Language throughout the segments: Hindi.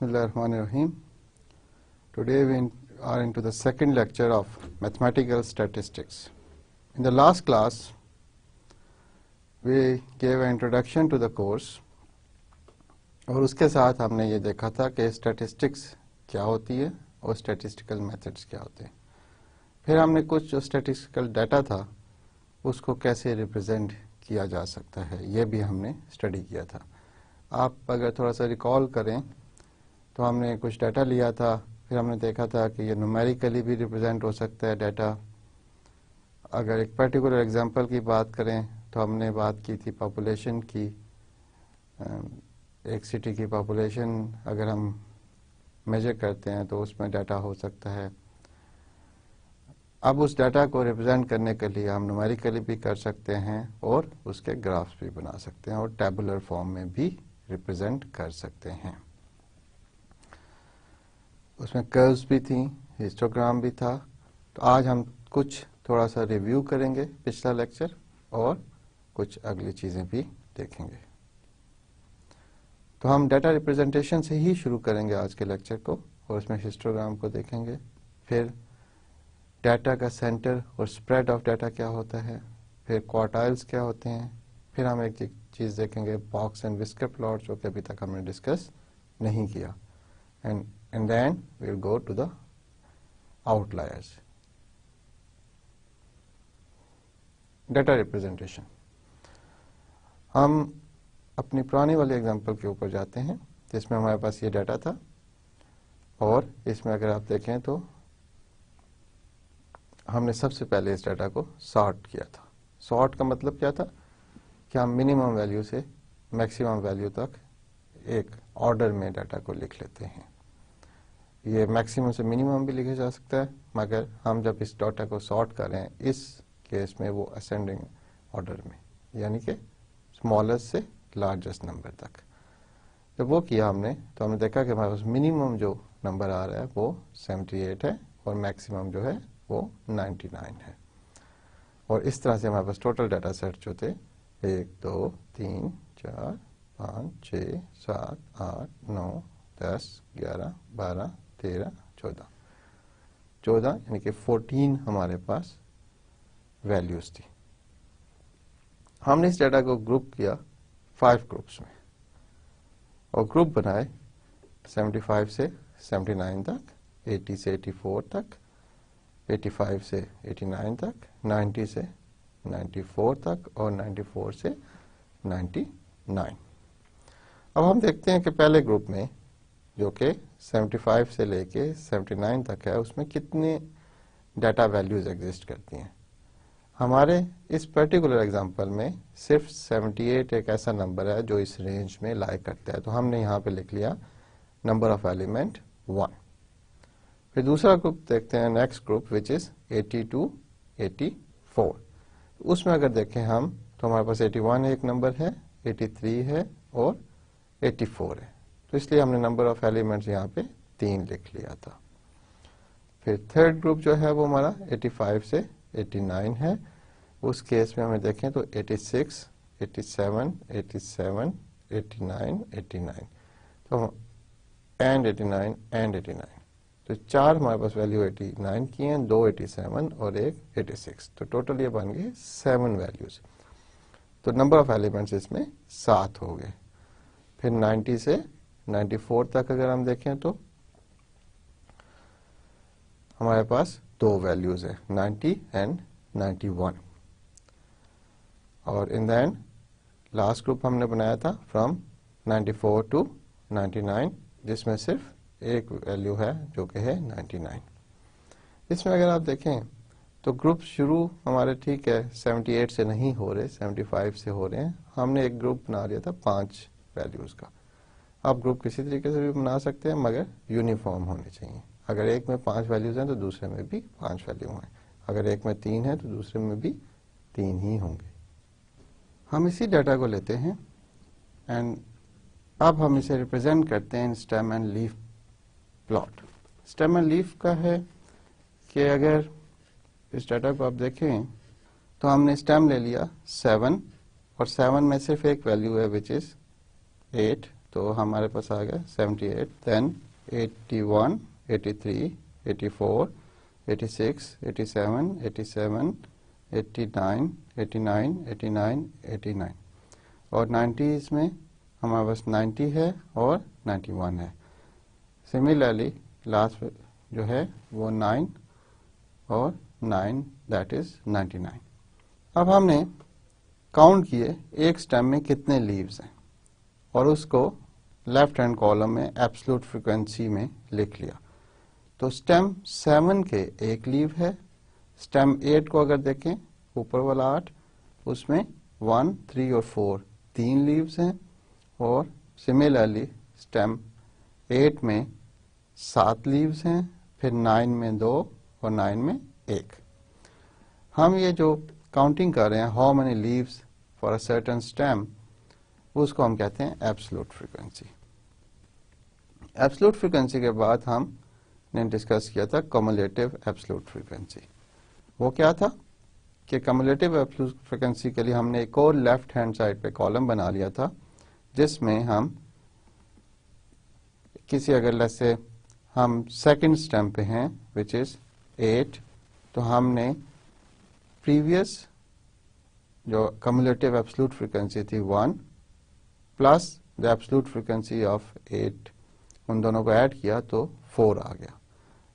Bismillahirrahmanirrahim. Today we are into the second lecture of mathematical statistics. In the last class, we gave an introduction to the course और उसके साथ हमने ये देखा था कि statistics क्या होती है और statistical methods क्या होते हैं. फिर हमने कुछ जो statistical data था उसको कैसे represent किया जा सकता है ये भी हमने study किया था. आप अगर थोड़ा सा रिकॉल करें तो हमने कुछ डाटा लिया था, फिर हमने देखा था कि ये न्यूमेरिकली भी रिप्रेजेंट हो सकता है डाटा. अगर एक पर्टिकुलर एग्जांपल की बात करें तो हमने बात की थी पॉपुलेशन की. एक सिटी की पॉपुलेशन अगर हम मेजर करते हैं तो उसमें डाटा हो सकता है. अब उस डाटा को रिप्रेजेंट करने के लिए हम न्यूमेरिकली भी कर सकते हैं और उसके ग्राफ्स भी बना सकते हैं और टेबुलर फॉर्म में भी रिप्रेजेंट कर सकते हैं. उसमें कर्व्स भी थी, हिस्टोग्राम भी था. तो आज हम कुछ थोड़ा सा रिव्यू करेंगे पिछला लेक्चर और कुछ अगली चीज़ें भी देखेंगे. तो हम डाटा रिप्रेजेंटेशन से ही शुरू करेंगे आज के लेक्चर को और उसमें हिस्टोग्राम को देखेंगे. फिर डाटा का सेंटर और स्प्रेड ऑफ डाटा क्या होता है, फिर क्वार्टाइल्स क्या होते हैं, फिर हम एक चीज़ देखेंगे बॉक्स एंड विस्कर प्लॉट जो कि अभी तक हमने डिस्कस नहीं किया. And then we will go to the outliers. Data representation. हम अपनी पुरानी वाली एग्जांपल के ऊपर जाते हैं जिसमें हमारे पास ये डाटा था और इसमें अगर आप देखें तो हमने सबसे पहले इस डाटा को सॉर्ट किया था. सॉर्ट का मतलब क्या था कि हम मिनिमम वैल्यू से मैक्सिमम वैल्यू तक एक ऑर्डर में डाटा को लिख लेते हैं. ये मैक्सिमम से मिनिमम भी लिखा जा सकता है, मगर हम जब इस डाटा को सॉर्ट कर रहे हैं इस केस में वो असेंडिंग ऑर्डर में, यानी कि स्मॉलेस्ट से लार्जेस्ट नंबर तक. जब वो किया हमने तो हमने देखा कि हमारे पास मिनिमम जो नंबर आ रहा है वो 78 है और मैक्सिमम जो है वो 99 है. और इस तरह से हमारे पास टोटल डाटा सेट जो थे 1 2 3 4 5 6 7 8 9 10 11 12 13 14 यानी कि 14 हमारे पास वैल्यूज थी. हमने इस डाटा को ग्रुप किया 5 ग्रुप्स में और ग्रुप बनाए 75 से 79 तक, 80 से 84 तक, 85 से 89 तक, 90 से 94 तक और 94 से 99. अब हम देखते हैं कि पहले ग्रुप में जो कि 75 से लेके 79 तक है उसमें कितने डाटा वैल्यूज एग्जिस्ट करती हैं. हमारे इस पर्टिकुलर एग्जांपल में सिर्फ 78 एक ऐसा नंबर है जो इस रेंज में लाई करता है, तो हमने यहाँ पे लिख लिया नंबर ऑफ एलिमेंट 1. फिर दूसरा ग्रुप देखते हैं, next group which is 80 to 84. उसमें अगर देखें हम तो हमारे पास 81 एक नंबर है, 83 है और 84 है. तो इसलिए हमने नंबर ऑफ एलिमेंट्स यहाँ पे 3 लिख लिया था. फिर थर्ड ग्रुप जो है वो हमारा 85 से 89 है. उस केस में हमें देखें तो 86, 87, 87, 89, 89 तो एंड 89 एंड 89. तो 4 हमारे पास वैल्यू 89 की हैं, 2 87 और एक 86. तो टोटल ये बन गए 7 वैल्यूज. तो नंबर ऑफ एलिमेंट्स इसमें 7 हो गए. फिर 90 से 94 तक अगर हम देखें तो हमारे पास 2 वैल्यूज है, 90 एंड 91. और in the end last group हमने बनाया था फ्रॉम 94 टू 99 जिसमें सिर्फ एक वैल्यू है जो कि है 99. इसमें अगर आप देखें तो ग्रुप शुरू हमारे ठीक है 78 से नहीं हो रहे, 75 से हो रहे हैं. हमने एक ग्रुप बना लिया था 5 वैल्यूज का. आप ग्रुप किसी तरीके से भी बना सकते हैं मगर यूनिफॉर्म होने चाहिए. अगर एक में 5 वैल्यूज हैं तो दूसरे में भी 5 वैल्यू हैं. अगर एक में 3 है तो दूसरे में भी 3 ही होंगे. हम इसी डाटा को लेते हैं एंड अब हम इसे रिप्रेजेंट करते हैं in stem and leaf plot. Stem and leaf का है कि अगर इस डाटा को आप देखें तो हमने स्टेम ले लिया 7 और 7 में सिर्फ एक वैल्यू है विच इज 8, तो हमारे पास आ गया 78, देन 81, 83, 84, 86, 87, 87, 89, 89, 89, 89 और 90s में हमारे पास 90 है और 91 है। सिमिलरली लास्ट जो है वो 9 और 9 दैट इज 99। अब हमने काउंट किए एक स्टेम में कितने लीव्स हैं और उसको लेफ्ट हैंड कॉलम में एब्सोल्यूट फ्रीक्वेंसी में लिख लिया। तो स्टेम 7 के एक लीव है, स्टेम 8 को अगर देखें ऊपर वाला 8 उसमें 1, 3 और 4 3 लीव्स हैं और सिमिलरली स्टेम 8 में 7 लीव्स हैं, फिर 9 में 2 और 9 में 1। हम ये जो काउंटिंग कर रहे हैं how many leaves for a certain stem, उसको हम कहते हैं एब्सोल्यूट फ्रीक्वेंसी। एब्सोल्यूट फ्रीक्वेंसी के बाद हमने डिस्कस किया था कम्युलेटिव एब्सोल्यूट फ्रीक्वेंसी। वो क्या था कि कम्युलेटिव एब्सोल्यूट फ्रीक्वेंसी के लिए हमने एक और लेफ्ट हैंड साइड पे कॉलम बना लिया था जिसमें हम किसी अगर जैसे हम सेकंड स्टेम पे हैं विच इज 8, तो हमने प्रीवियस जो कम्युलेटिव एब्सोल्यूट फ्रीक्वेंसी थी 1 plus the absolute frequency of 8 उन दोनों को ऐड किया तो 4 आ गया।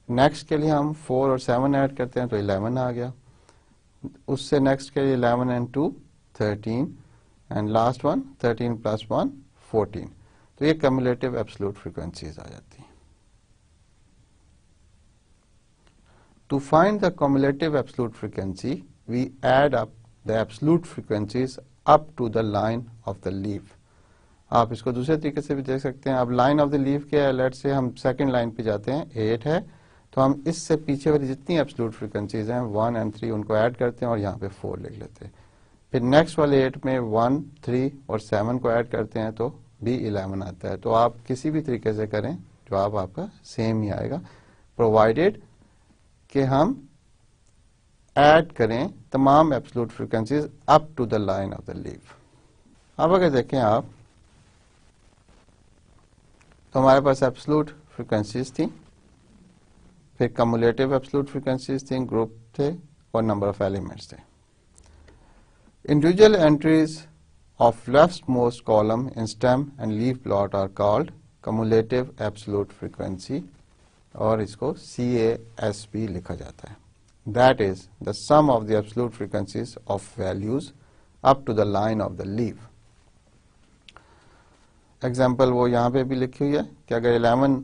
नेक्स्ट के लिए हम 4 और 7 ऐड करते हैं तो 11 आ गया। उससे नेक्स्ट के लिए 11 and 2 13 and last one 13 plus 1 14। तो ये कम्युलेटिव एब्सोल्यूट फ्रीक्वेंसीज आ जाती हैं। To find the cumulative absolute frequency, we add up the absolute frequencies up to the line of the leaf. आप इसको दूसरे तरीके से भी देख सकते हैं। अब लाइन ऑफ द लीफ क्या है, लेट से हम सेकंड लाइन पे जाते हैं, 8 है तो हम इससे पीछे वाली जितनी एब्सोल्यूट फ्रीक्वेंसीज हैं 1 और 3 उनको ऐड करते हैं और यहाँ पे 4 लिख लेते हैं। फिर नेक्स्ट वाले 8 में 1, 3 और 7 को ऐड करते हैं तो भी 11 आता है। तो आप किसी भी तरीके से करें जवाब आपका सेम ही आएगा, प्रोवाइडेड कि हम ऐड करें तमाम absolute frequencies up to the line of the leaf. अब अगर देखें आप तो हमारे पास एब्सोल्यूट फ्रीक्वेंसीज थी, फिर कम्युलेटिव एब्सोल्यूट फ्रीक्वेंसीज थी, ग्रुप थे और नंबर ऑफ एलिमेंट्स थे। Individual entries of left most column in stem and leaf plot are called cumulative absolute frequency और इसको CASP लिखा जाता है। That is the sum of the absolute frequencies of values up to the line of the leaf. Example वो यहाँ पे भी लिखी हुई है कि अगर 11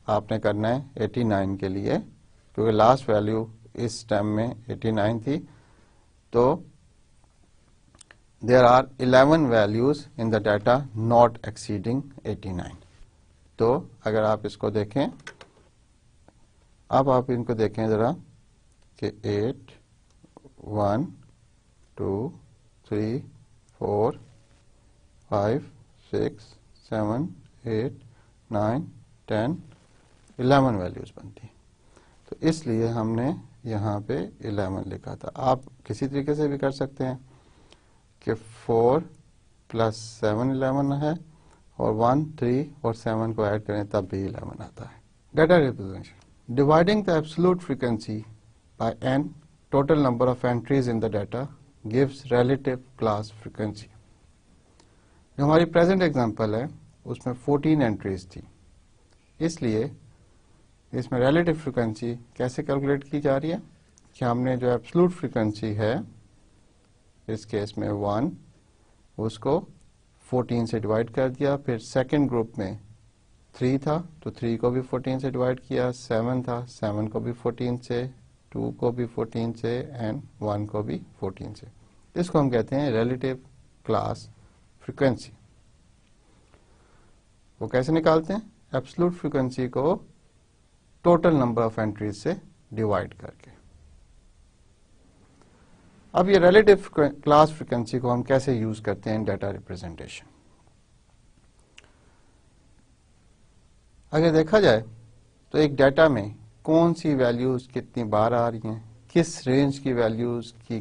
आपने करना है 89 के लिए, क्योंकि लास्ट वैल्यू इस स्टेम में 89 थी, तो there are 11 values in the data not exceeding 89। तो अगर आप इसको देखें, अब आप इनको देखें जरा कि 8, 1, 2, 3, 4, 5, 6, 7, 8, 9, 10, 11 वैल्यूज बनती। तो इसलिए हमने यहाँ पे 11 लिखा था। आप किसी तरीके से भी कर सकते हैं कि 4 प्लस 7 11 है और 1, 3 और 7 को ऐड करें तब भी 11 आता है। Data representation dividing the absolute frequency by n total number of entries in the data gives relative class frequency। जो हमारी प्रेजेंट एग्जांपल है उसमें 14 एंट्रीज थी, इसलिए इसमें रिलेटिव फ्रीक्वेंसी कैसे कैलकुलेट की जा रही है कि हमने जो एब्सोल्यूट फ्रीक्वेंसी है इस केस में 1 उसको 14 से डिवाइड कर दिया, फिर सेकंड ग्रुप में 3 था तो 3 को भी 14 से डिवाइड किया, 7 था 7 को भी 14 से, 2 को भी 14 से एंड 1 को भी 14 से। इसको हम कहते हैं रिलेटिव क्लास फ्रीक्वेंसी। वो कैसे निकालते हैं, एब्सोल्यूट फ्रीक्वेंसी को टोटल नंबर ऑफ एंट्रीज से डिवाइड करके। अब ये रिलेटिव क्लास फ्रीक्वेंसी को हम कैसे यूज करते हैं डाटा रिप्रेजेंटेशन। अगर देखा जाए तो एक डाटा में कौन सी वैल्यूज कितनी बार आ रही हैं, किस रेंज की वैल्यूज की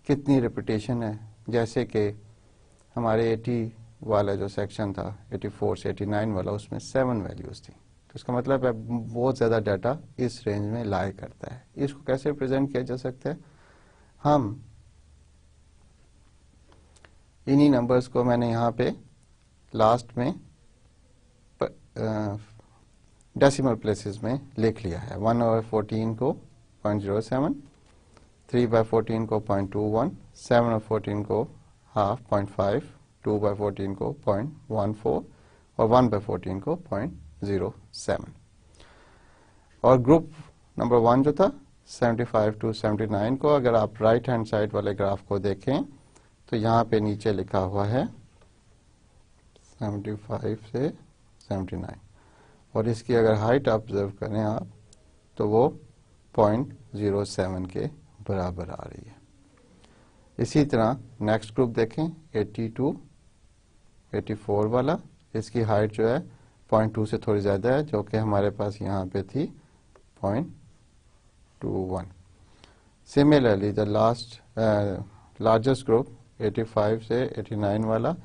कितनी रिपीटेशन है, जैसे कि हमारे वाला जो सेक्शन था 84 से 89 वाला, उसमें 7 वैल्यूज थी। तो इसका मतलब है बहुत ज़्यादा डाटा इस रेंज में लाई करता है। इसको कैसे रिप्रेजेंट किया जा सकता है? हम इन्हीं नंबर्स को मैंने यहाँ पे लास्ट में डेसिमल प्लेसेस में लिख लिया है। 1/14 को 0.07, 3/14 को 0.21, 7/14 को हाफ 0.5, 2/14 को 0.14 और 1/14 को 0.07। और ग्रुप नंबर 1 जो था 75 to 79 को अगर आप राइट हैंड साइड वाले ग्राफ को देखें तो यहाँ पे नीचे लिखा हुआ है 75 से 79, और इसकी अगर हाइट ऑब्जर्व करें आप तो वो 0.07 के बराबर आ रही है। इसी तरह नेक्स्ट ग्रुप देखें 82 84 वाला, इसकी हाइट जो है 0.2 से थोड़ी ज़्यादा है, जो कि हमारे पास यहाँ पे थी 0.21। सिमिलरली द लार्जेस्ट ग्रुप 85 से 89 वाला,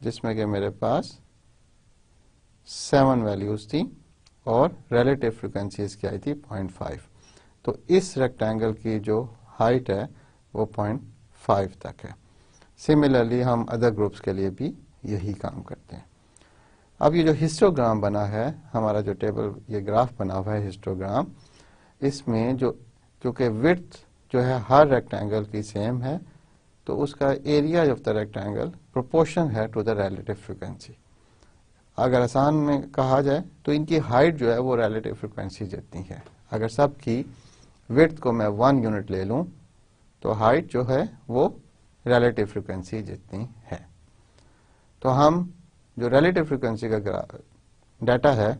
जिसमें कि मेरे पास 7 वैल्यूज थी और रिलेटिव फ्रीक्वेंसी इसकी आई थी 0.5। तो इस रेक्टेंगल की जो हाइट है वो 0.5 तक है। सिमिलरली हम अदर ग्रुप्स के लिए भी यही काम करते हैं। अब ये जो हिस्टोग्राम बना है, हमारा जो टेबल ये ग्राफ बना हुआ है हिस्टोग्राम, इसमें जो क्योंकि विड्थ जो है हर रेक्टेंगल की सेम है, तो उसका area of the rectangle proportion है टू द रिलेटिव फ्रीक्वेंसी। अगर आसान में कहा जाए तो इनकी हाइट जो है वो रिलेटिव फ्रीक्वेंसी जितनी है। अगर सबकी विड्थ को मैं 1 यूनिट ले लूं तो हाइट जो है वो रिलेटिव फ्रीक्वेंसी जितनी है। तो हम जो रिलेटिव फ्रीक्वेंसी का डाटा है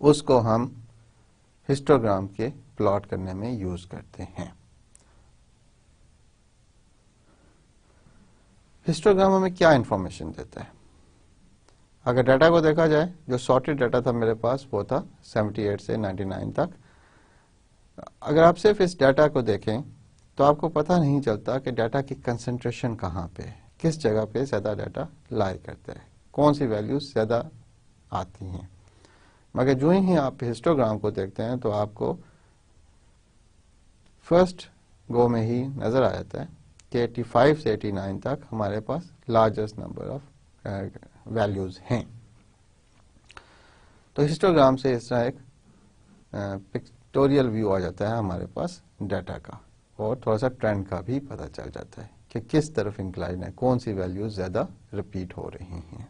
उसको हम हिस्टोग्राम के प्लॉट करने में यूज करते हैं। हिस्टोग्राम हमें क्या इंफॉर्मेशन देता है? अगर डाटा को देखा जाए, जो सॉर्टेड डाटा था मेरे पास वो था 78 से 99 तक। अगर आप सिर्फ इस डाटा को देखें तो आपको पता नहीं चलता कि डाटा की कंसंट्रेशन कहाँ पे है, किस जगह पे ज़्यादा डाटा लाई करता है, कौन सी वैल्यूज ज़्यादा आती हैं। मगर जो ही आप हिस्टोग्राम को देखते हैं तो आपको फर्स्ट गो में ही नज़र आ जाता है कि 85 से 89 तक हमारे पास लार्जेस्ट नंबर ऑफ वैल्यूज हैं। तो हिस्टोग्राम से इस तरह एक पिक्टोरियल व्यू आ जाता है हमारे पास डाटा का, और थोड़ा सा ट्रेंड का भी पता चल जाता है कि किस तरफ इंक्लाइन है, कौन सी वैल्यूज ज्यादा रिपीट हो रही हैं।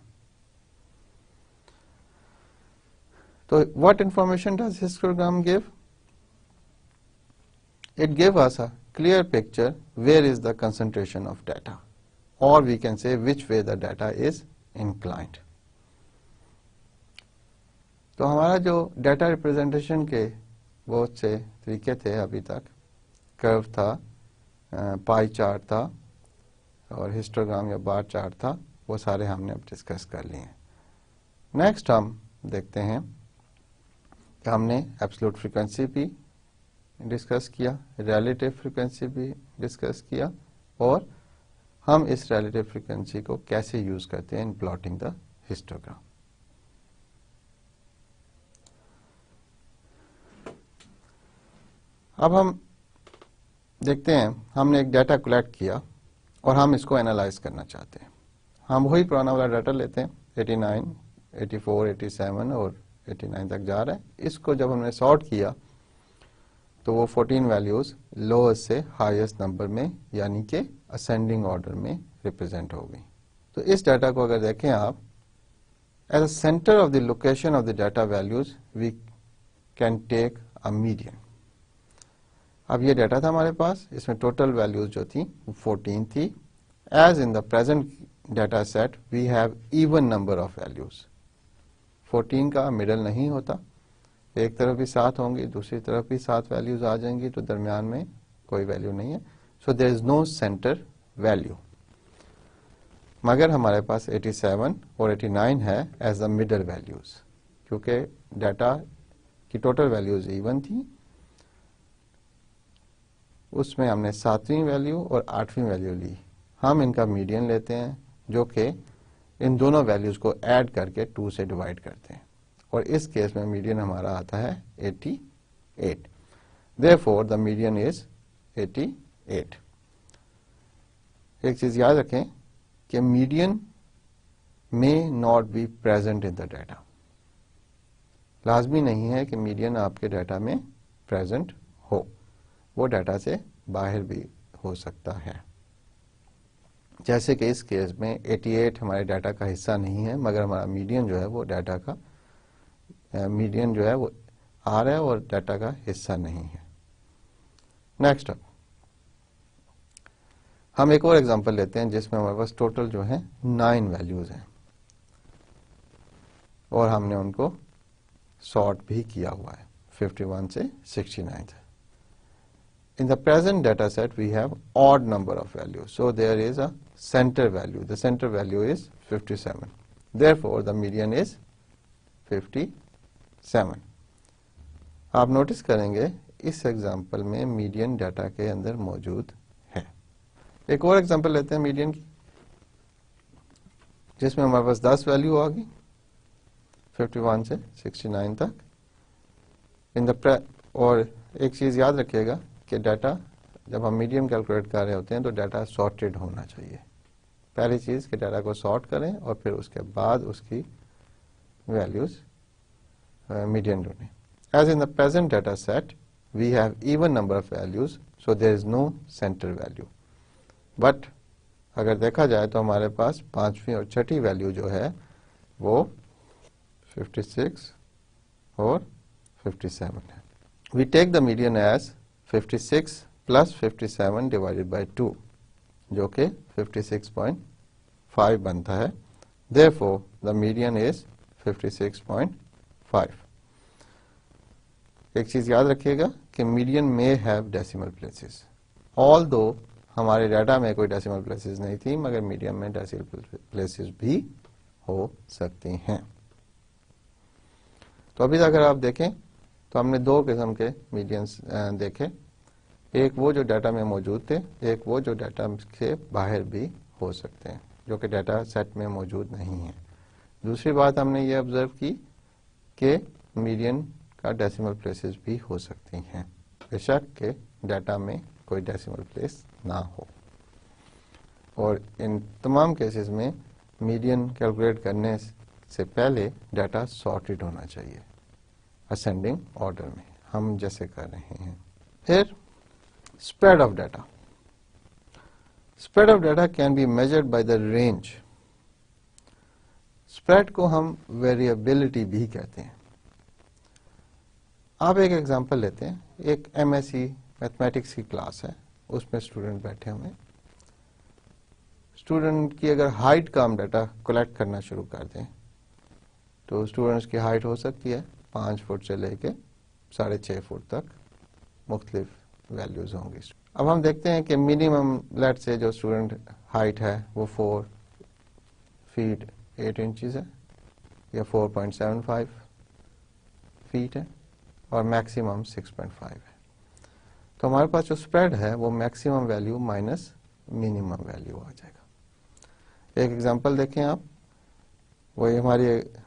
तो what information does histogram give? It give us a clear picture where is the concentration of data, और we can say which way the data is inclined. तो हमारा जो डाटा रिप्रेजेंटेशन के बहुत से तरीके थे अभी तक, कर्व था, पाई चार्ट था और हिस्टोग्राम या बार चार्ट था, वो सारे हमने अब डिस्कस कर लिए हैं। नेक्स्ट हम देखते हैं कि हमने एब्सोल्यूट फ्रीक्वेंसी भी डिस्कस किया, रिलेटिव फ्रीक्वेंसी भी डिस्कस किया, और हम इस रिलेटिव फ्रीक्वेंसी को कैसे यूज करते हैं इन प्लॉटिंग द हिस्टोग्राम। अब हम देखते हैं, हमने एक डाटा कलेक्ट किया और हम इसको एनालाइज करना चाहते हैं। हम वही पुराना वाला डाटा लेते हैं, 89, 84, 87 और 89 तक जा रहा है। इसको जब हमने सॉर्ट किया तो वो 14 वैल्यूज लोएस्ट से हाईएस्ट नंबर में यानी कि असेंडिंग ऑर्डर में रिप्रेजेंट हो गई। तो इस डाटा को अगर देखें आप, as a centre of the location of the data values we can take a median. अब ये डाटा था हमारे पास, इसमें टोटल वैल्यूज जो थी 14 थी। As in the present data set we have even number of values. 14 का मिडल नहीं होता, एक तरफ भी 7 होंगी, दूसरी तरफ भी 7 वैल्यूज आ जाएंगी, तो दरमियान में कोई वैल्यू नहीं है। So there is no centre value. मगर हमारे पास 87 और 89 है एज द मिडल वैल्यूज, क्योंकि डाटा की टोटल वैल्यूज इवन थी, उसमें हमने 7वीं वैल्यू और 8वीं वैल्यू ली। हम इनका मीडियन लेते हैं जो कि इन दोनों वैल्यूज को ऐड करके 2 से डिवाइड करते हैं और इस केस में मीडियन हमारा आता है 88। Therefore the median is 88। एक चीज याद रखें कि median may not be present in the data। लाजमी नहीं है कि मीडियन आपके डाटा में प्रेजेंट हो, वो डाटा से बाहर भी हो सकता है। जैसे कि इस केस में 88 हमारे डाटा का हिस्सा नहीं है, मगर हमारा मीडियन जो है वो डाटा का मीडियन जो है वो आ रहा है और डाटा का हिस्सा नहीं है। नेक्स्ट अप हम एक और एग्जांपल लेते हैं जिसमें हमारे पास टोटल जो है 9 वैल्यूज हैं और हमने उनको सॉर्ट भी किया हुआ है 51 से 69 तक। In the present data set we have odd number of values, so there is a center value. The center value is 57. Therefore the median is 57। आप नोटिस करेंगे इस एग्जांपल में मीडियन डाटा के अंदर मौजूद है। एक और एग्जांपल लेते हैं मीडियन की, जिसमें हमारे पास 10 वैल्यू आ गई 51 से 69 तक। और एक चीज याद रखिएगा कि डाटा जब हम मीडियन कैलकुलेट कर रहे होते हैं तो डाटा सॉर्टेड होना चाहिए। पहली चीज कि डाटा को सॉर्ट करें और फिर उसके बाद उसकी वैल्यूज मीडियन ढूंढें। As in the present data set we have even number of values, so there is no center value। But अगर देखा जाए तो हमारे पास पांचवी और छठी वैल्यू जो है वो 56 और 57 है। We take the median as 56 plus 57 divided by 2, जो कि 56.5 बनता है। Therefore the median is 56.5। एक चीज याद रखिएगा कि मीडियन में हैव डेसिमल प्लेसेस। ऑल्दो हमारे डाटा में कोई डेसिमल प्लेसेस नहीं थी, मगर मीडियन में डेसिमल प्लेसेस भी हो सकती हैं। तो अभी अगर आप देखें तो हमने दो किस्म के मीडियंस देखे, एक वो जो डाटा में मौजूद थे, एक वो जो डाटा से बाहर भी हो सकते हैं, जो कि डाटा सेट में मौजूद नहीं है। दूसरी बात हमने ये ऑब्जर्व की कि मीडियन का डेसिमल प्लेसेस भी हो सकती हैं, बेशक के डाटा में कोई डेसिमल प्लेस ना हो। और इन तमाम केसेस में मीडियन कैलकुलेट करने से पहले डाटा सॉर्टेड होना चाहिए असेंडिंग ऑर्डर में, हम जैसे कर रहे हैं। फिर spread of data. Spread of data can be measured by the range. Spread को हम वेरिएबिलिटी भी कहते हैं। आप एक एग्जांपल लेते हैं, एक एमएससी मैथमेटिक्स की क्लास है, उसमें स्टूडेंट बैठे हुए हैं। स्टूडेंट की अगर हाइट का हम डाटा कलेक्ट करना शुरू कर दें तो स्टूडेंट्स की हाइट हो सकती है 5 फुट से लेके 6.5 फुट तक, मुख्तलिफ वैल्यूज होंगी। अब हम देखते हैं कि मिनिमम लेट से जो स्टूडेंट हाइट है वो 4 फीट 8 इंचेस है या 4.75 फीट है और मैक्सिमम 6.5 है। तो हमारे पास जो स्प्रेड है वो maximum value minus minimum value आ जाएगा। एक एग्जांपल देखें आप, वही हमारी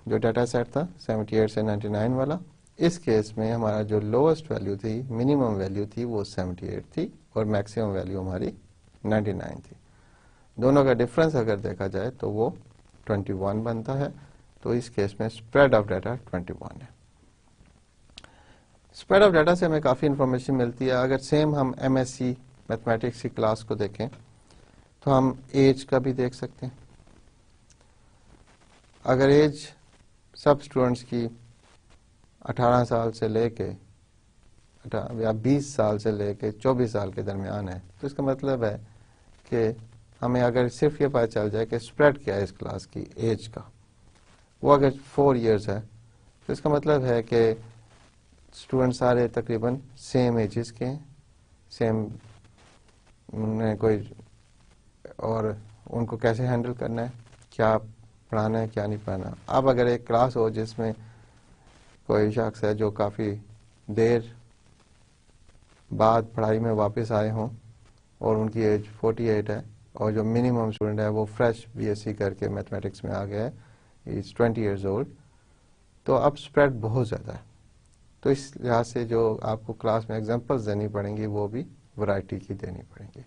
जो डाटा सेट था 78 से 99 वाला। इस केस में हमारा जो लोएस्ट वैल्यू थी, मिनिमम वैल्यू थी, वो 78 थी और मैक्सिमम वैल्यू हमारी 99 थी। दोनों का डिफरेंस अगर देखा जाए तो वो 21 बनता है। तो इस केस में स्प्रेड ऑफ डाटा 21 है। स्प्रेड ऑफ डाटा से हमें काफ़ी इंफॉर्मेशन मिलती है। अगर सेम हम एमएससी मैथमेटिक्स की क्लास को देखें तो हम एज का भी देख सकते हैं। अगर एज सब स्टूडेंट्स की 18 साल से लेके या 20 साल से लेके 24 साल के दरमियान है, तो इसका मतलब है कि हमें अगर सिर्फ ये पता चल जाए कि स्प्रेड क्या है इस क्लास की एज का, वो अगर 4 इयर्स है, तो इसका मतलब है कि स्टूडेंट सारे तकरीबन सेम एजेस के हैं, सेम कोई, और उनको कैसे हैंडल करना है, क्या पढ़ाना है क्या नहीं पढ़ाना। अब अगर एक क्लास हो जिसमें कोई शख्स है जो काफ़ी देर बाद पढ़ाई में वापस आए हों और उनकी एज 48 है, और जो मिनिमम स्टूडेंट है वो फ्रेश बीएससी करके मैथमेटिक्स में आ गया है, इज 20 ईयर्स ओल्ड, तो अब स्प्रेड बहुत ज़्यादा है। तो इस लिहाज से जो आपको क्लास में एग्जांपल्स देनी पड़ेंगी वो भी वैरायटी की देनी पड़ेंगी।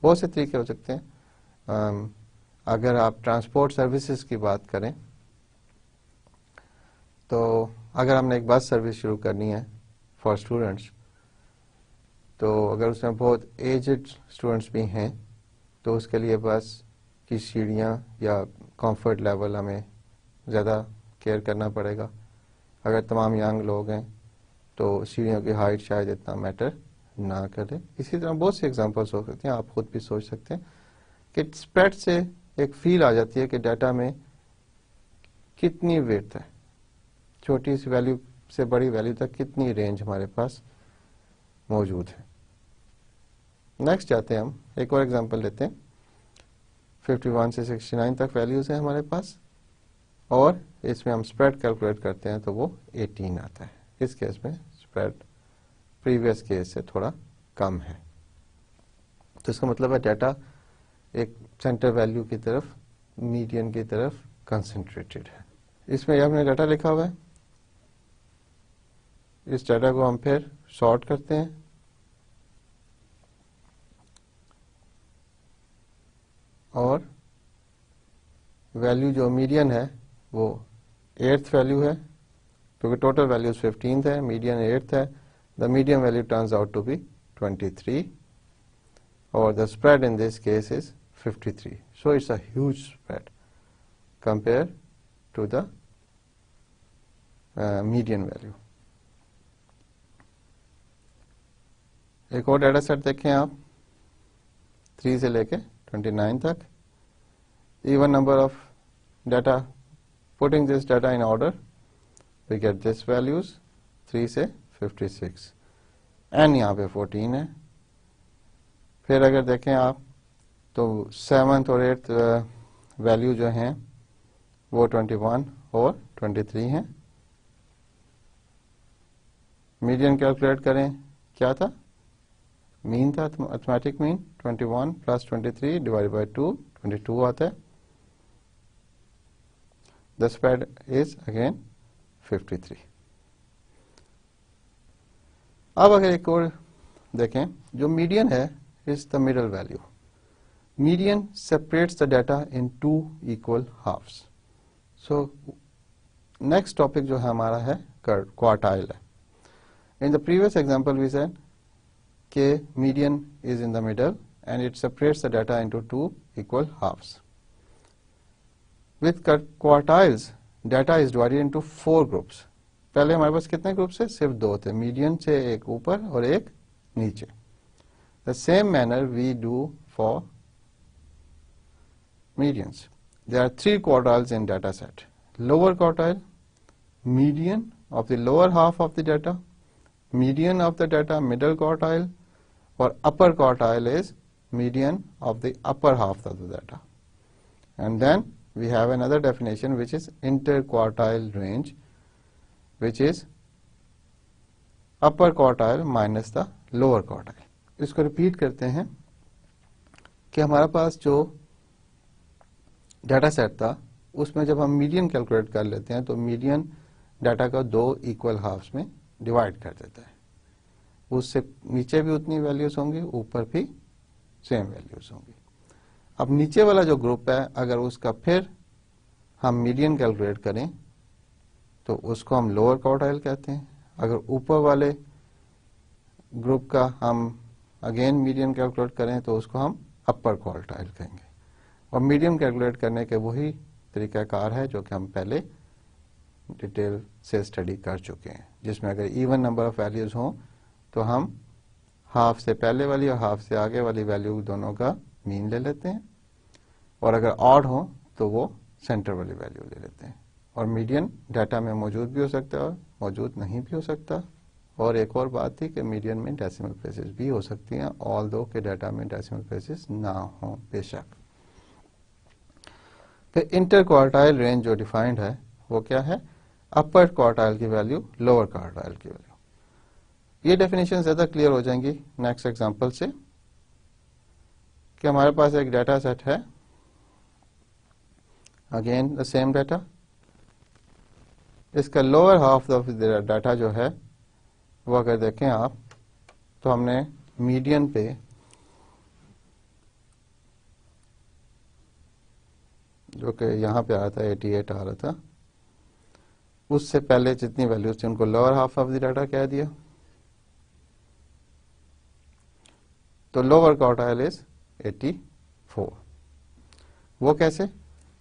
बहुत से तरीके हो सकते हैं। अगर आप ट्रांसपोर्ट सर्विसेज की बात करें तो अगर हमने एक बस सर्विस शुरू करनी है फॉर स्टूडेंट्स, तो अगर उसमें बहुत एज्ड स्टूडेंट्स भी हैं तो उसके लिए बस की सीढ़ियाँ या कंफर्ट लेवल हमें ज़्यादा केयर करना पड़ेगा। अगर तमाम यंग लोग हैं तो सीढ़ियों की हाइट शायद इतना मैटर ना करे। इसी तरह बहुत सी एग्जांपल्स हो सकती हैं, आप खुद भी सोच सकते हैं कि स्प्रेड से एक फील आ जाती है कि डाटा में कितनी विड्थ है, छोटी सी वैल्यू से बड़ी वैल्यू तक कितनी रेंज हमारे पास मौजूद है। नेक्स्ट जाते हैं हम, एक और एग्जांपल लेते हैं। 51 से 69 तक वैल्यूज हैं हमारे पास और इसमें हम स्प्रेड कैलकुलेट करते हैं तो वो 18 आता है। इस केस में स्प्रेड प्रीवियस केस से थोड़ा कम है, तो इसका मतलब है डाटा एक सेंटर वैल्यू की तरफ, मीडियन की तरफ कंसंट्रेटेड है। इसमें हमने डाटा लिखा हुआ है, इस डाटा को हम फिर सॉर्ट करते हैं और वैल्यू जो मीडियन है वो 8th वैल्यू है, क्योंकि टोटल वैल्यूज 15th है, मीडियन 8th है। The median value turns out to be 23 और the spread in this case is 53. So it's a huge spread compared to the median value. एक और डाटा सेट देखें आप, 3 से लेके 29 तक। Even number of data, putting this data in order, we get this values 3 से 56, n यहाँ पे 14 है। फिर अगर देखें आप तो 7th और 8th वैल्यू जो हैं वो 21 और 23 हैं। मीडियन कैलकुलेट करें, क्या था, मीन था, arithmetic mean 21 plus 23 divide by 2, 22 आता है। The spread is again 53। अब अगर एक और देखें, जो मीडियन है is the middle value. Median separates the data in 2 equal halves. So next topic जो है हमारा है quartile है। In the previous example we said कि median is in the middle and it separates the data into 2 equal halves. With quartiles data is divided into 4 groups. पहले हमारे पास कितने ग्रुप्स है, सिर्फ 2 थे, मीडियन से एक ऊपर और एक नीचे। The same manner we do for medians. There are 3 quartiles in data set. Lower quartile, median of the lower half of the data, median of the data middle quartile, or upper quartile is median of the upper half of the data. And then we have another definition which is interquartile range, which is upper quartile minus the lower quartile. इसको रिपीट करते हैं कि हमारा पास जो डाटा सेट था उसमें जब हम मीडियन कैलकुलेट कर लेते हैं तो मीडियन डाटा का 2 इक्वल हाफ्स में डिवाइड कर देता है। उससे नीचे भी उतनी वैल्यूज होंगी, ऊपर भी सेम वैल्यूज होंगी। अब नीचे वाला जो ग्रुप है अगर उसका फिर हम मीडियन कैलकुलेट करें तो उसको हम लोअर क्वार्टाइल कहते हैं। अगर ऊपर वाले ग्रुप का हम अगेन मीडियन कैलकुलेट करें तो उसको हम अपर क्वार्टाइल कहेंगे। और मीडियन कैलकुलेट करने के वही तरीकाकार है जो कि हम पहले डिटेल से स्टडी कर चुके हैं, जिसमें अगर इवन नंबर ऑफ वैल्यूज हों तो हम हाफ से पहले वाली और हाफ से आगे वाली वैल्यू दोनों का मीन ले लेते हैं, और अगर ऑड हो तो वो सेंटर वाली वैल्यू ले लेते हैं। और मीडियन डाटा में मौजूद भी हो सकता है और मौजूद नहीं भी हो सकता। और एक और बात थी कि मीडियन में डेसिमल प्लेसेस भी हो सकती हैं, ऑल्दो के डाटा में डेसिमल प्लेसेस ना हो बेशक। फिर इंटर क्वार्टाइल रेंज जो डिफाइंड है वो क्या है, अपर क्वार्टाइल की वैल्यू लोअर क्वार्टाइल की वैल्यू। ये डेफिनेशन ज्यादा क्लियर हो जाएंगी नेक्स्ट एग्जांपल से कि हमारे पास एक डाटा सेट है, अगेन द सेम डाटा, इसका lower half of the data जो है वो अगर देखें आप तो हमने मीडियन पे जो कि यहाँ पे आ रहा था 88 आ रहा था, उससे पहले जितनी वैल्यूज थी उनको lower half of the data कह दिया। तो लोअर क्वार्टाइल इज 84। वो कैसे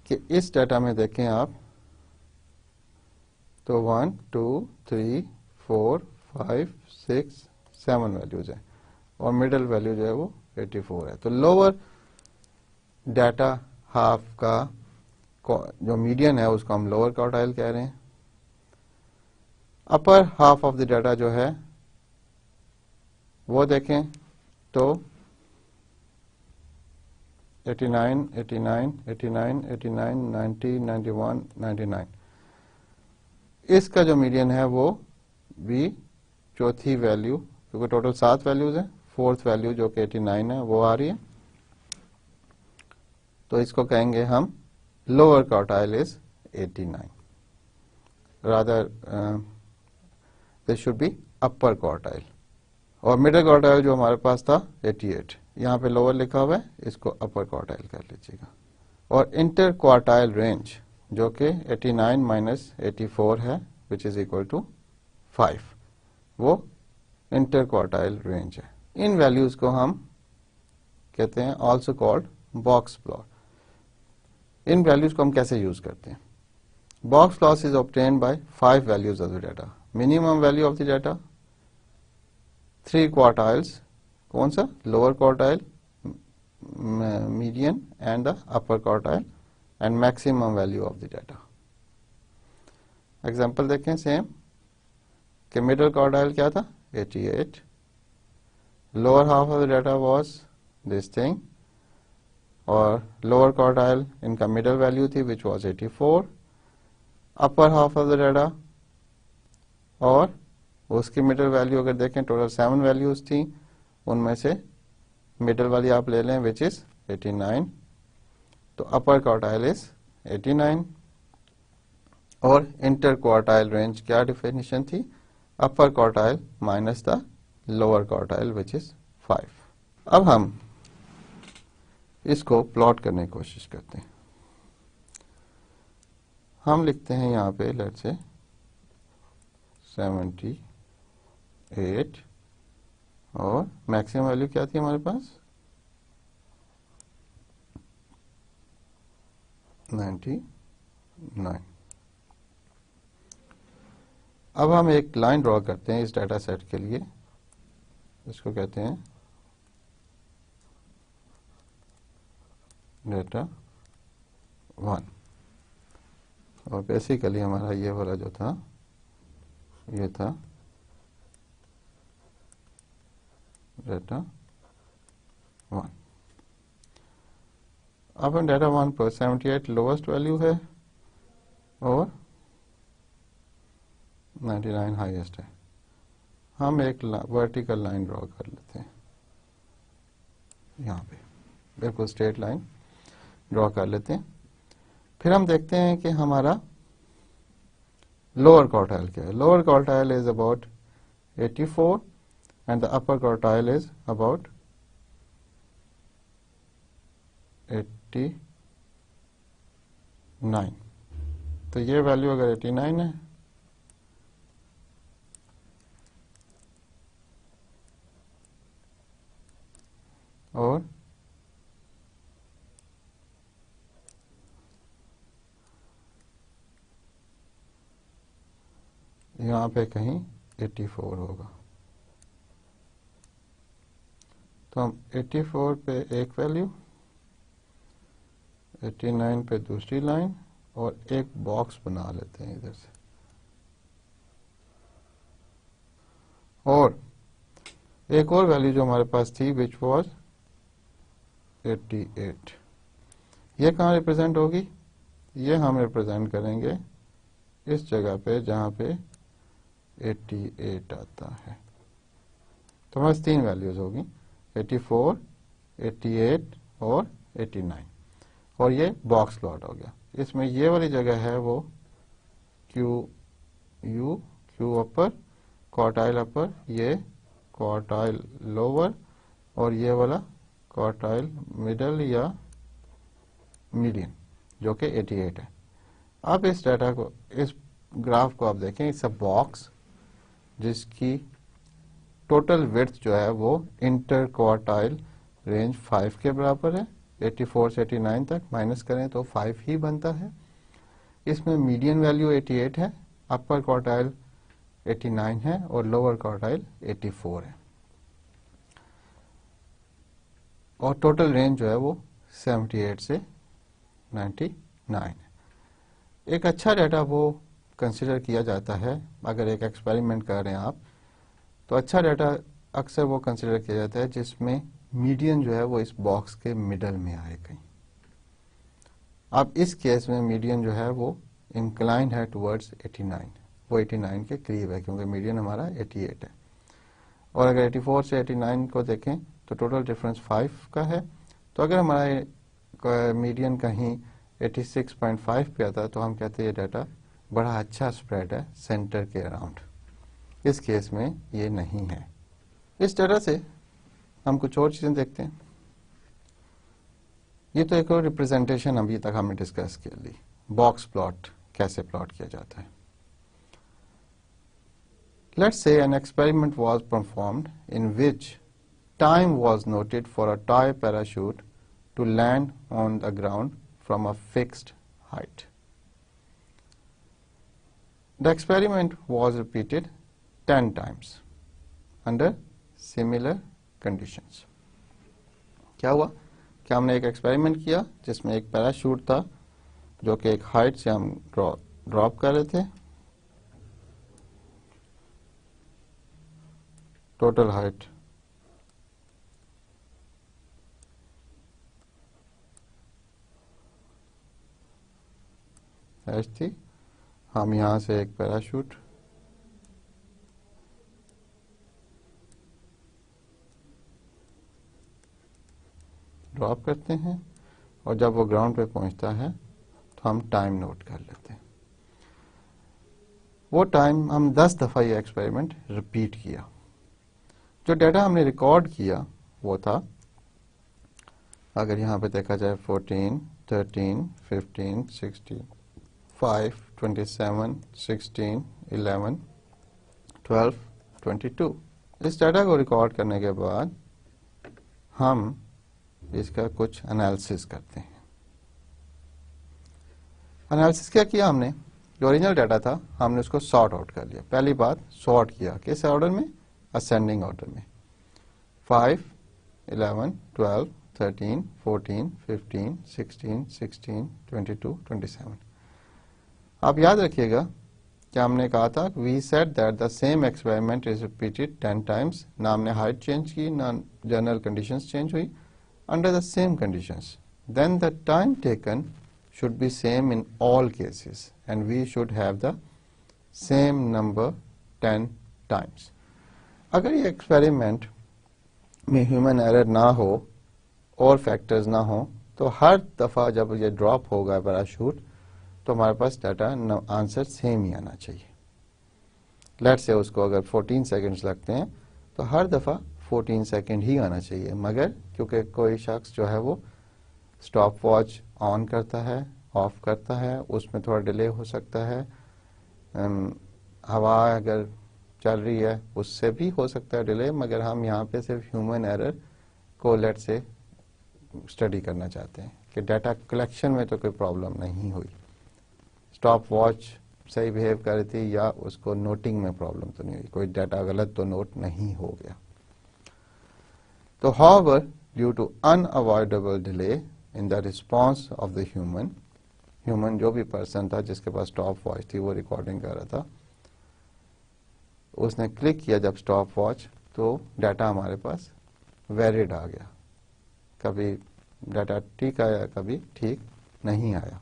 कि इस डाटा में देखें आप तो 1 2 3 4 5 6 7 वैल्यूज है और मिडिल वैल्यू जो है वो 84 है। तो लोअर डाटा हाफ का जो मीडियन है उसको हम लोअर क्वार्टाइल कह रहे हैं। Upper half of the data जो है वो देखें तो 89 89 89 89 90 91 99, इसका जो मीडियन है वो भी चौथी वैल्यू, क्योंकि टोटल 7 वैल्यूज है, फोर्थ वैल्यू जो कि 89 है वो आ रही है, तो इसको कहेंगे हम lower quartile is 89, rather this should be upper quartile. और मिडिल क्वार्टाइल जो हमारे पास था 88, यहाँ पे लोअर लिखा हुआ है, इसको अपर क्वार्टाइल कर लीजिएगा। और इंटर क्वार्टाइल रेंज जो कि 89 माइनस 84 है विच इज इक्वल टू 5, वो इंटर क्वार्टाइल रेंज है। इन वैल्यूज को हम कहते हैं ऑल्सो कॉल्ड बॉक्स प्लॉट। इन वैल्यूज को हम कैसे यूज करते हैं? Box plot is obtained by 5 values of the data. Minimum value of the data, 3 quartiles, कौन सा? Lower quartile, median and the upper quartile, and maximum value of the data. Example देखें सेम कि मिडिल क्वार्टाइल क्या था? 88, lower half of the data was this thing, और लोअर क्वार्टाइल इनका मिडिल वैल्यू थी which was 84, upper half of the data और उसकी मिडिल वैल्यू अगर देखें टोटल 7 वैल्यूज थी, उनमें से मिडिल वाली आप ले लें विच इज 89, तो अपर क्वार्टाइल इज 89। और इंटर क्वार्टाइल रेंज क्या डिफिनेशन थी? अपर quartile minus the lower quartile which is 5। अब हम इसको प्लॉट करने की कोशिश करते हैं। हम लिखते हैं यहाँ पे लेट्स से 78 और मैक्सिमम वैल्यू क्या थी हमारे पास? 99। अब हम एक लाइन ड्रॉ करते हैं इस डाटा सेट के लिए, इसको कहते हैं डाटा 1, और बेसिकली हमारा ये वाला जो था ये था डाटा 1। अब हम डाटा 1 पर 78 लोवेस्ट वैल्यू है और 99 हाईएस्ट है। हम एक वर्टिकल लाइन ड्रॉ कर लेते हैं, यहाँ पे बिल्कुल स्ट्रेट लाइन ड्रॉ कर लेते हैं। फिर हम देखते हैं कि हमारा लोअर क्वार्टाइल क्या है। Lower quartile is about 84 and the upper quartile is about 89। तो ये वैल्यू अगर 89 है और यहाँ पे कहीं 84 होगा, तो हम 84 पे एक वैल्यू, 89 पे दूसरी लाइन और एक बॉक्स बना लेते हैं इधर से। और एक और वैल्यू जो हमारे पास थी विच वाज 88, ये कहाँ रिप्रेजेंट होगी? ये हम रिप्रेजेंट करेंगे इस जगह पे जहाँ पे 88 आता है। तो हमारे 3 वैल्यूज होगी, 84, 88 और 89, और ये बॉक्स प्लॉट हो गया। इसमें ये वाली जगह है वो क्यू यू, क्यू अपर, क्वार्टाइल अपर, ये क्वार्टाइल लोअर, और ये वाला क्वार्टाइल मिडल या मीडियन जो कि 88 है। अब इस डाटा को, इस ग्राफ को आप देखें, इट्स अ बॉक्स जिसकी टोटल विड्थ जो है वो इंटर क्वार्टाइल रेंज 5 के बराबर है। 84 से 89 तक माइनस करें तो 5 ही बनता है। इसमें मीडियन वैल्यू 88 है, अपर क्वार्टाइल 89 है और लोअर क्वार्टाइल 84 है, और टोटल रेंज जो है वो 78 से 99 है। एक अच्छा डाटा वो कंसिडर किया जाता है, अगर एक एक्सपेरिमेंट कर रहे हैं आप तो अच्छा डाटा अक्सर वो कंसिडर किया जाता है जिसमें मीडियन जो है वो इस बॉक्स के मिडल में आए कहीं। अब इस केस में मीडियन जो है वो इंक्लाइन है टुवर्ड्स 89, वो 89 के करीब है क्योंकि मीडियन हमारा 88 है। और अगर 84 से 89 को देखें तो टोटल डिफरेंस 5 का है। तो अगर हमारा मीडियन कहीं 86.5 पे आता तो हम कहते हैं ये डाटा बड़ा अच्छा स्प्रेड है सेंटर के अराउंड। इस केस में ये नहीं है। इस डाटा से हम कुछ और चीजें देखते हैं। ये तो एक और रिप्रेजेंटेशन अभी तक हमने डिस्कस कर ली, बॉक्स प्लॉट कैसे प्लॉट किया जाता है। Let's say an experiment was performed in which time was noted for a toy parachute to land on the ground from a fixed height. The experiment was repeated 10 times under similar conditions. क्या हुआ कि हमने एक एक्सपेरिमेंट किया जिसमें एक पैराशूट था जो कि एक हाइट से हम ड्रॉप कर रहे थे, टोटल हाइट h थी। हम यहां से एक पैराशूट ड्रॉप करते हैं और जब वो ग्राउंड पे पहुंचता है तो हम टाइम नोट कर लेते हैं। वो टाइम हम 10 दफा ये एक्सपेरिमेंट रिपीट किया। जो डाटा हमने रिकॉर्ड किया वो था, अगर यहाँ पे देखा जाए 14, 13, 15, 16, 5, 27, 16, 11, 12, 22। इस डाटा को रिकॉर्ड करने के बाद हम इसका कुछ एनालिसिस करते हैं। एनालिसिस क्या किया हमने, जो ओरिजिनल डाटा था हमने उसको सॉर्ट आउट कर लिया। पहली बात सॉर्ट किया, किस ऑर्डर में, असेंडिंग ऑर्डर में। 5, 11, 12, 13, 14, 15, 16, 16, 22, 27। आप याद रखिएगा कि हमने कहा था we said that the same experiment is repeated 10 times. ना हमने हाइट चेंज की, ना जनरल कंडीशंस चेंज हुई, under the same conditions. Then the time taken should be same in all cases and we should have the same number 10 times. अगर ये एक्सपेरिमेंट में ह्यूमन एरर ना हो और फैक्टर्स ना हो तो हर दफा जब ये ड्रॉप होगा पैराशूट तो हमारे पास डाटा आंसर सेम ही आना चाहिए। लेट्स से उसको अगर 14 सेकंड्स लगते हैं तो हर दफा 14 सेकंड ही आना चाहिए, मगर क्योंकि कोई शख्स जो है वो स्टॉप वॉच ऑन करता है, ऑफ करता है, उसमें थोड़ा डिले हो सकता है। हवा अगर चल रही है उससे भी हो सकता है डिले, मगर हम यहाँ पे सिर्फ ह्यूमन एरर को लेट से स्टडी करना चाहते हैं कि डाटा कलेक्शन में तो कोई प्रॉब्लम नहीं हुई, स्टॉप वॉच सही बिहेव कर रही थी या उसको नोटिंग में प्रॉब्लम तो नहीं हुई, कोई डाटा गलत तो नोट नहीं हो गया। तो however, due to unavoidable delay in the response of the human जो भी पर्सन था जिसके पास स्टॉप वॉच थी वो रिकॉर्डिंग कर रहा था, उसने क्लिक किया जब स्टॉप वॉच तो डाटा हमारे पास वेरिड आ गया। कभी डाटा ठीक आया, कभी ठीक नहीं आया।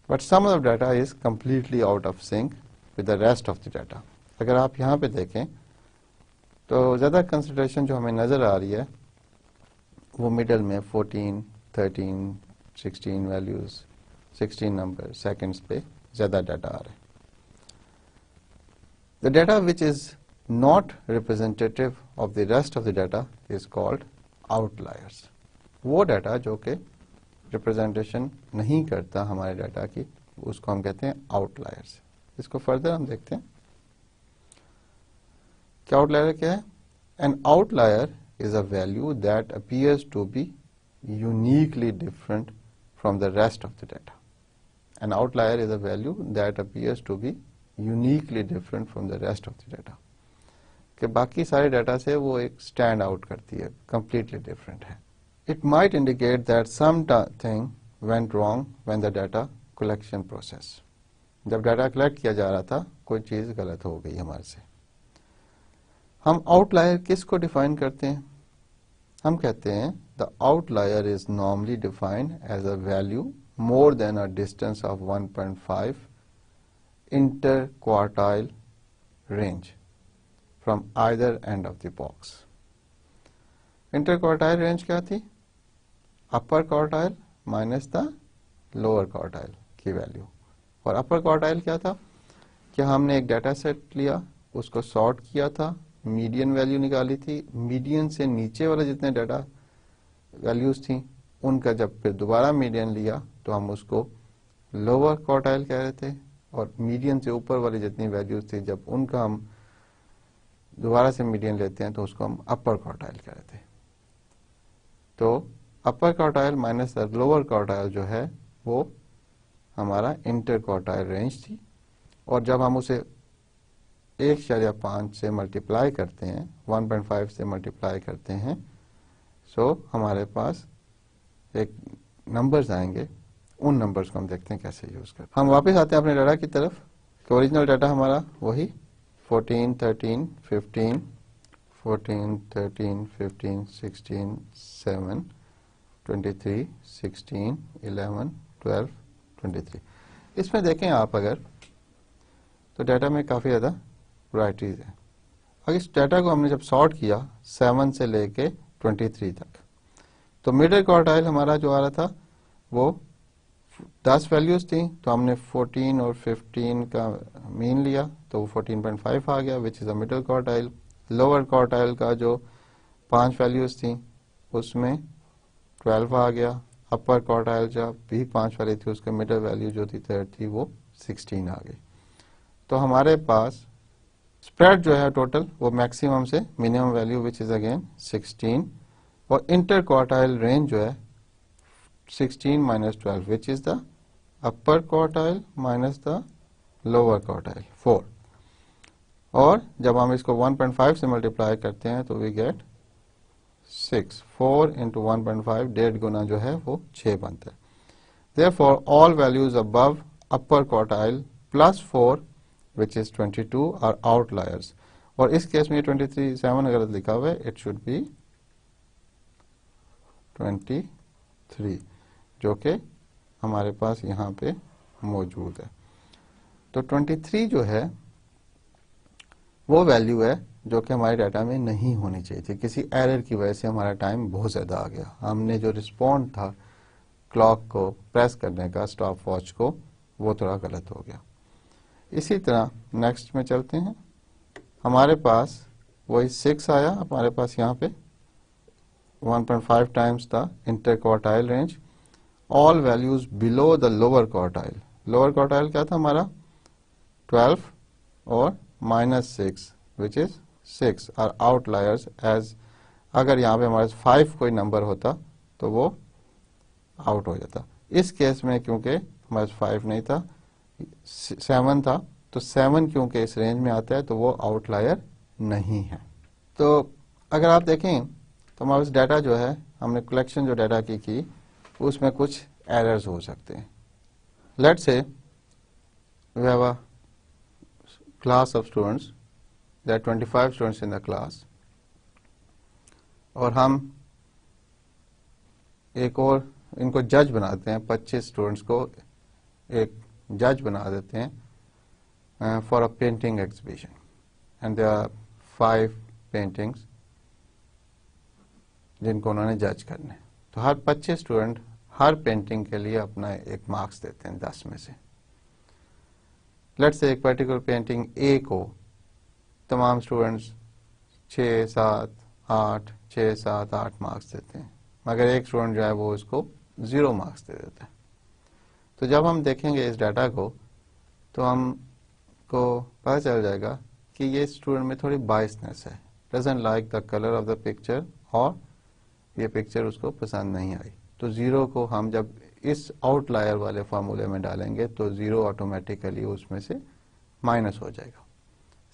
But some of data is completely out of sync with the rest of the data. अगर आप यहाँ पे देखें तो ज़्यादा कंसिडरेशन जो हमें नज़र आ रही है वो मिडल में 14, 13, 16 वैल्यूज, 16 नंबर सेकंड्स पे ज़्यादा डाटा आ रहे हैं. The data which is not representative of the rest of the data is called outliers. वो डाटा जो कि रिप्रेजेंटेशन नहीं करता हमारे डाटा की, उसको हम कहते हैं आउटलायर्स. इसको फर्दर हम देखते हैं कि आउटलायर क्या है. An outlier is a value that appears to be uniquely different from the rest of the data. An outlier is a value that appears to be uniquely different from the rest of the data. कि बाकी सारे डाटा से वो एक स्टैंड आउट करती है, कंप्लीटली डिफरेंट है. It might indicate that something went wrong when the data collection process. जब डाटा कलेक्ट किया जा रहा था कोई चीज गलत हो गई हमारे से. हम आउटलायर किसको डिफाइन करते हैं? हम कहते हैं the outlier is normally defined as a value more than a distance of 1.5 interquartile range from either end of the box. Interquartile range क्या थी? Upper quartile minus the lower quartile की वैल्यू. और upper quartile क्या था कि हमने एक डाटा सेट लिया, उसको सॉर्ट किया था, मीडियन वैल्यू निकाली थी, मीडियन से नीचे वाले जितने डाटा वैल्यूज थी उनका जब फिर दोबारा मीडियन लिया तो हम उसको लोअर क्वार्टाइल कह रहे थे, और मीडियन से ऊपर वाली जितनी वैल्यूज थी जब उनका हम दोबारा से मीडियन लेते हैं तो उसको हम अपर क्वार्टाइल कह रहे थे. तो अपर क्वार्टाइल माइनस लोअर क्वार्टाइल जो है वो हमारा इंटर क्वार्टाइल रेंज थी. और जब हम उसे 1.5 से मल्टीप्लाई करते हैं, 1.5 से मल्टीप्लाई करते हैं, सो हमारे पास एक नंबर्स आएंगे. उन नंबर्स को हम देखते हैं कैसे यूज करते हैं. हम वापस आते हैं अपने डाटा की तरफ. ओरिजिनल डाटा हमारा वही 14, 13, 15, 14, 13, 15, 16, 7, 23, 16, 11, 12, 23. इसमें देखें आप अगर तो डाटा में काफ़ी ज़्यादा वैराइटीज़ है. अगर इस डाटा को हमने जब सॉर्ट किया 7 से लेके 23 तक, तो मिडिल क्वार्टाइल हमारा जो आ रहा था वो 10 वैल्यूज थी, तो हमने 14 और 15 का मीन लिया तो वो 14.5 आ गया, which is a middle quartile. Lower quartile का जो 5 वैल्यूज थी उसमें 12 आ गया. अपर क्वार्टाइल जब भी 5 वाली थी उसका मिडिल वैल्यू जो थी 3 थी वो 16 आ गई. तो हमारे पास स्प्रेड जो है टोटल वो मैक्सिमम से minimum value which is again 16, और इंटर क्वार्टाइल रेंज जो है 16 minus 12 which is the upper quartile minus the lower quartile 4. और जब हम इसको 1.5 से मल्टीप्लाई करते हैं तो वी गेट 6. 4 into 1.5 1.5 गुना जो है वो 6 बनता है. Therefore all values above upper quartile plus 4 which is 22 are outliers. और इस केस में 23 7 अगर लिखा हुआ है it should be 23 जो कि हमारे पास यहाँ पे मौजूद है. तो 23 जो है वो वैल्यू है जो कि हमारे डाटा में नहीं होनी चाहिए थी. किसी एरर की वजह से हमारा टाइम बहुत ज़्यादा आ गया. हमने जो रिस्पॉन्ड था क्लॉक को प्रेस करने का, स्टॉप वॉच को, वो थोड़ा गलत हो गया. इसी तरह नेक्स्ट में चलते हैं. हमारे पास वही 6 आया हमारे पास यहाँ पे 1.5 टाइम्स था interquartile range. All values below the lower quartile. Lower quartile क्या था हमारा 12 और -6 which is 6 are outliers. As अगर यहाँ पे हमारे 5 कोई नंबर होता तो वो आउट हो जाता. इस केस में क्योंकि हमारे 5 नहीं था 7 था, तो 7 क्योंकि इस रेंज में आता है तो वो आउटलायर नहीं है. तो अगर आप देखें तो हमारे पास डाटा जो है हमने कलेक्शन जो डाटा की उसमें कुछ एरर्स हो सकते हैं. Let's say we have a class of students, there are 25 students in the class, और हम एक और इनको जज बनाते हैं. 25 स्टूडेंट्स को एक जज बना देते हैं for a painting exhibition, and there are 5 paintings जिनको उन्होंने जज करने। तो हर 25 स्टूडेंट हर पेंटिंग के लिए अपना एक मार्क्स देते हैं 10 में से। लेट्स से एक पर्टिकुलर पेंटिंग ए को तमाम स्टूडेंट्स 6, 7, 8, 6, 7, 8 मार्क्स देते हैं, मगर एक स्टूडेंट जो है वो इसको 0 मार्क्स दे देता है। तो जब हम देखेंगे इस डाटा को तो हमको पता चल जाएगा कि ये स्टूडेंट में थोड़ी बायसनेस है, doesn't like the colour of the picture, और ये पिक्चर उसको पसंद नहीं आई। तो 0 को हम जब इस आउटलायर वाले फार्मूले में डालेंगे तो 0 ऑटोमेटिकली उसमें से माइनस हो जाएगा।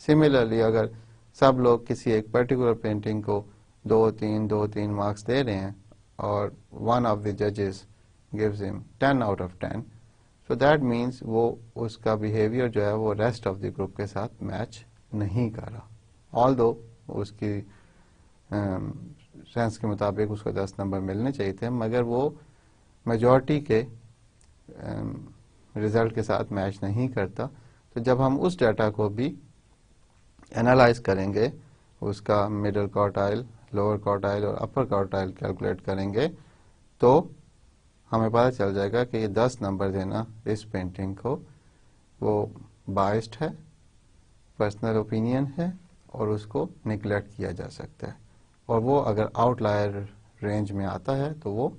सिमिलरली अगर सब लोग किसी एक पर्टिकुलर पेंटिंग को 2-3 मार्क्स दे रहे हैं और वन ऑफ द जजेस gives him 10 out of 10, so that means वो उसका बिहेवियर जो है वो रेस्ट ऑफ द ग्रुप के साथ मैच नहीं कर रहा। ऑल्दो उसकी सेंस के मुताबिक उसको 10 नंबर मिलने चाहिए थे, मगर वो मेजॉरिटी के रिजल्ट के साथ मैच नहीं करता। तो जब हम उस डाटा को भी एनालाइज करेंगे, उसका मिडिल क्वार्टाइल, लोअर क्वार्टाइल और अपर क्वार्टाइल कैलकुलेट करेंगे, तो हमें पता चल जाएगा कि ये 10 नंबर देना इस पेंटिंग को वो बाइस्ड है, पर्सनल ओपिनियन है और उसको निगलेक्ट किया जा सकता है, और वो अगर आउटलायर रेंज में आता है तो वो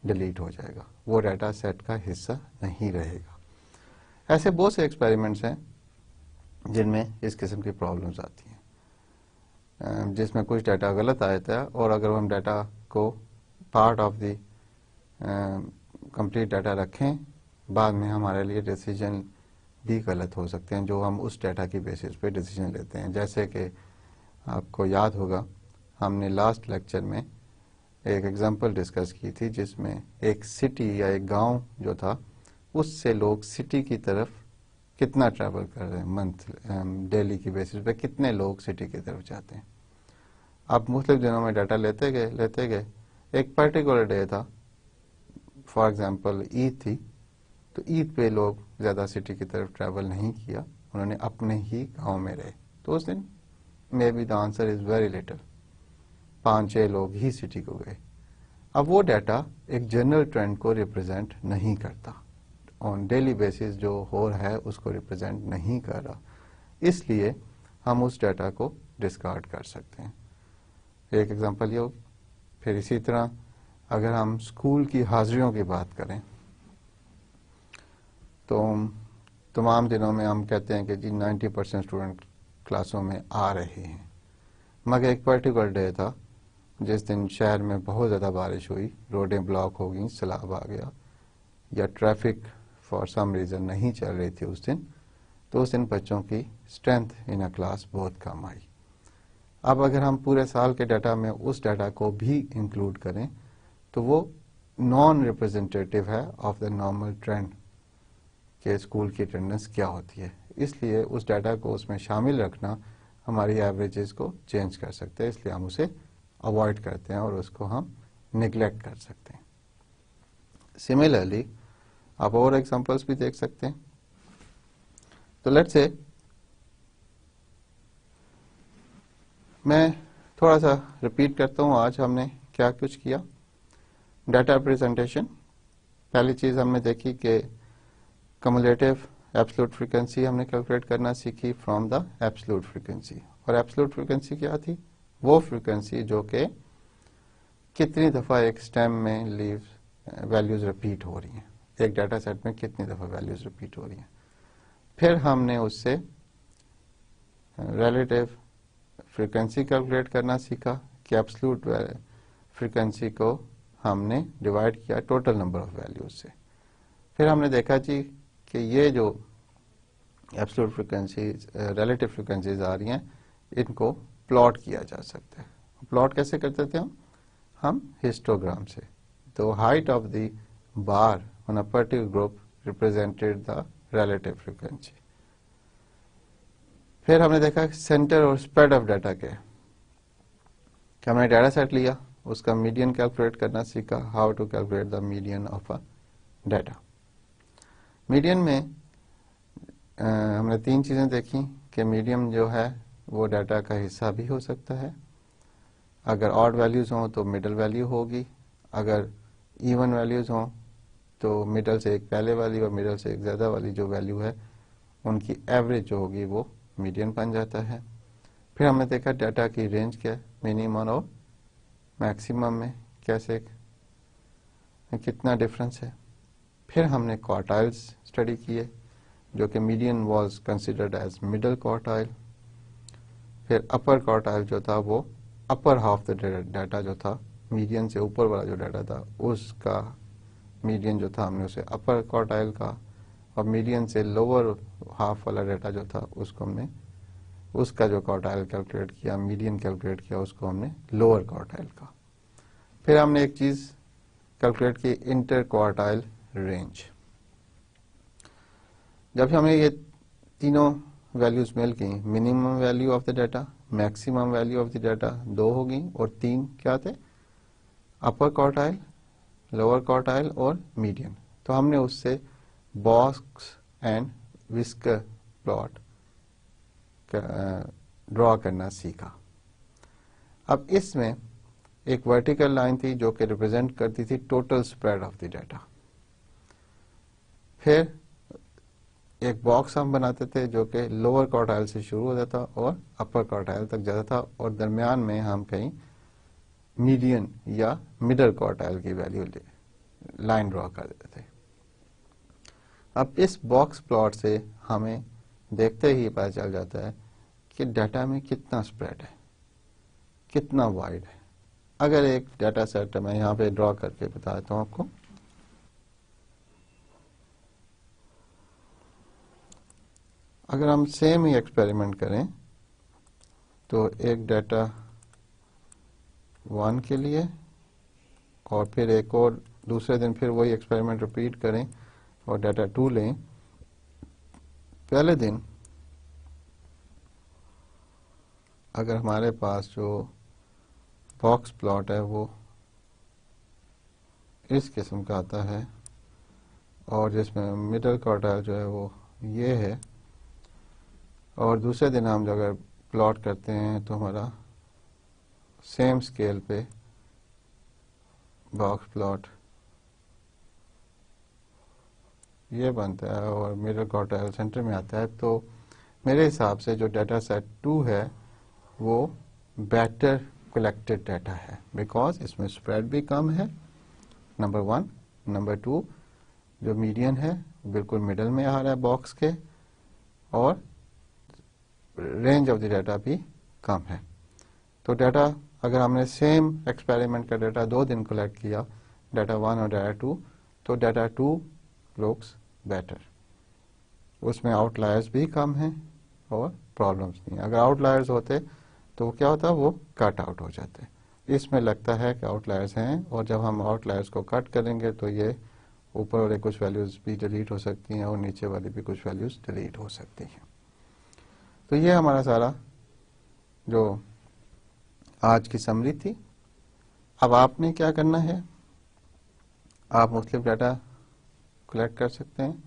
डिलीट हो जाएगा, वो डाटा सेट का हिस्सा नहीं रहेगा। ऐसे बहुत से एक्सपेरिमेंट्स हैं जिनमें इस किस्म की प्रॉब्लम्स आती हैं, जिसमें कुछ डाटा गलत आता है, और अगर हम डाटा को part of the complete data रखें, बाद में हमारे लिए डिसीजन भी गलत हो सकते हैं जो हम उस डाटा की बेसिस पे डिसीजन लेते हैं। जैसे कि आपको याद होगा हमने लास्ट लेक्चर में एक एग्जांपल डिस्कस की थी जिसमें एक सिटी या एक गांव जो था उससे लोग सिटी की तरफ कितना ट्रैवल कर रहे हैं, डेली की बेसिस पे कितने लोग सिटी की तरफ जाते हैं। अब मुख्तलिफ दिनों में डाटा लेते गए, एक पर्टिकुलर डे था, फॉर एग्जांपल ईद थी, तो ईद पे लोग ज़्यादा सिटी की तरफ ट्रैवल नहीं किया, उन्होंने अपने ही गांव में रहे। तो उस दिन may be the answer is very little, 5-6 लोग ही सिटी को गए। अब वो डाटा एक जनरल ट्रेंड को रिप्रेजेंट नहीं करता, ऑन डेली बेसिस जो हो रहा है उसको रिप्रेजेंट नहीं कर रहा, इसलिए हम उस डाटा को डिस्कार्ड कर सकते हैं। एक एग्जांपल ये होगी। फिर इसी तरह अगर हम स्कूल की हाजिरियों की बात करें तो तमाम दिनों में हम कहते हैं कि जी 90% स्टूडेंट क्लासों में आ रहे हैं, मगर एक पर्टिकुलर डे था जिस दिन शहर में बहुत ज़्यादा बारिश हुई, रोडें ब्लॉक हो गई, सैलाब आ गया, या ट्रैफिक फॉर सम रीज़न नहीं चल रही थी उस दिन, तो उस दिन बच्चों की स्ट्रेंथ इन अ क्लास बहुत कम आई। अब अगर हम पूरे साल के डाटा में उस डाटा को भी इंक्लूड करें तो वो नॉन रिप्रेजेंटेटिव है ऑफ द नॉर्मल ट्रेंड कि स्कूल की अटेंडेंस क्या होती है, इसलिए उस डाटा को उसमें शामिल रखना हमारी एवरेजेस को चेंज कर सकते हैं, इसलिए हम उसे अवॉइड करते हैं और उसको हम निगलेक्ट कर सकते हैं। सिमिलरली आप और एग्जांपल्स भी देख सकते हैं। तो लेट्स से मैं थोड़ा सा रिपीट करता हूँ आज हमने क्या कुछ किया। डाटा रिप्रेजेंटेशन, पहली चीज़ हमने देखी कि कम्युलेटिव एब्सोल्यूट फ्रीक्वेंसी हमने कैलकुलेट करना सीखी फ्रॉम द एब्सोल्यूट फ्रीक्वेंसी, और एब्सोल्यूट फ्रीक्वेंसी क्या थी, वो फ्रीक्वेंसी जो कि कितनी दफ़ा एक स्टेम में लीव वैल्यूज रिपीट हो रही हैं, एक डाटा सेट में कितनी दफ़ा वैल्यूज रिपीट हो रही हैं। फिर हमने उससे रिलेटिव फ्रीक्वेंसी कैलकुलेट करना सीखा कि एब्सोल्यूट फ्रीक्वेंसी को हमने डिवाइड किया टोटल नंबर ऑफ वैल्यूज से। फिर हमने देखा जी कि ये जो एब्सोल्यूट फ्रीक्वेंसीज रिलेटिव फ्रीक्वेंसीज आ रही हैं इनको प्लॉट किया जा सकता है। प्लॉट कैसे करते थे हम हिस्टोग्राम से। तो height of the bar on a particular group represented the relative frequency. फिर हमने देखा सेंटर और स्प्रेड ऑफ डाटा के, कि हमने डाटा सेट लिया, उसका मीडियन कैलकुलेट करना सीखा, how to calculate the median of a data. Median में हमने 3 चीज़ें देखी कि मीडियन जो है वो डाटा का हिस्सा भी हो सकता है, अगर ऑड वैल्यूज़ हों तो मिडल वैल्यू होगी, अगर इवन वैल्यूज़ हों तो मिडल से एक पहले वाली और मिडल से एक ज़्यादा वाली जो वैल्यू है उनकी एवरेज जो होगी वो मीडियन बन जाता है। फिर हमने देखा डाटा की रेंज क्या है, मिनिमम और मैक्सिमम में कैसे कितना डिफरेंस है। फिर हमने क्वार्टाइल्स स्टडी किए जो कि median was considered as middle quartile. फिर अपर क्वार्टाइल जो था वो अपर हाफ द डाटा जो था, मीडियन से ऊपर वाला जो डाटा था उसका मीडियन जो था हमने उसे अपर क्वार्टाइल का, और मीडियन से लोअर हाफ वाला डाटा जो था उसको हमने उसका जो क्वार्टाइल कैलकुलेट किया, मीडियन कैलकुलेट किया, उसको हमने लोअर क्वार्टाइल का। फिर हमने एक चीज़ कैलकुलेट की, इंटर क्वार्टाइल रेंज। जब हमें ये तीनों वैल्यूज मिल गई, minimum value of the data, maximum value of the data, दो हो गई, और तीन क्या थे, अपर क्वार्टाइल, लोअर क्वार्टाइल और मीडियन। तो हमने उससे box and whisker plot draw करना सीखा। अब इसमें एक वर्टिकल लाइन थी जो कि रिप्रेजेंट करती थी total spread of the data. फिर एक बॉक्स हम बनाते थे जो कि लोअर क्वार्टाइल से शुरू होता था और अपर क्वार्टाइल तक जाता था, और दरमियान में हम कहीं मीडियन या मिडल क्वार्टाइल की वैल्यू लाइन ड्रॉ कर देते थे। अब इस बॉक्स प्लॉट से हमें देखते ही पता चल जाता है कि डाटा में कितना स्प्रेड है, कितना वाइड है। अगर एक डाटा सेट मैं यहाँ पे ड्रॉ करके बता देता हूँ आपको, अगर हम सेम ही एक्सपेरिमेंट करें तो एक डाटा 1 के लिए, और फिर एक और दूसरे दिन फिर वही एक्सपेरिमेंट रिपीट करें और डाटा 2 लें। पहले दिन अगर हमारे पास जो बॉक्स प्लॉट है वो इस किस्म का आता है, और जिसमें मिडल क्वार्टाइल जो है वो ये है, और दूसरे दिन हम अगर प्लॉट करते हैं तो हमारा सेम स्केल पे बॉक्स प्लॉट ये बनता है और मिडल क्वार्टाइल सेंटर में आता है। तो मेरे हिसाब से जो डाटा सेट 2 है वो बेटर कलेक्टेड डाटा है, बिकॉज इसमें स्प्रेड भी कम है, नंबर 1। नंबर 2, जो मीडियन है बिल्कुल मिडल में आ रहा है बॉक्स के, और रेंज ऑफ द डाटा भी कम है। तो डाटा अगर हमने सेम एक्सपेरिमेंट का डाटा 2 दिन कलेक्ट किया, डाटा 1 और डाटा 2, तो डाटा 2 लुक्स बेटर, उसमें आउटलायर्स भी कम हैं और प्रॉब्लम्स नहीं। अगर आउटलायर्स होते तो क्या होता, वो कट आउट हो जाते। इसमें लगता है कि आउटलायर्स हैं, और जब हम आउटलायर्स को कट करेंगे तो ये ऊपर वाले कुछ वैल्यूज भी डिलीट हो सकती हैं और नीचे वाली भी कुछ वैल्यूज डिलीट हो सकती हैं। तो ये हमारा सारा जो आज की समरी थी। अब आपने क्या करना है, आप मुख्तलिफ डाटा कलेक्ट कर सकते हैं,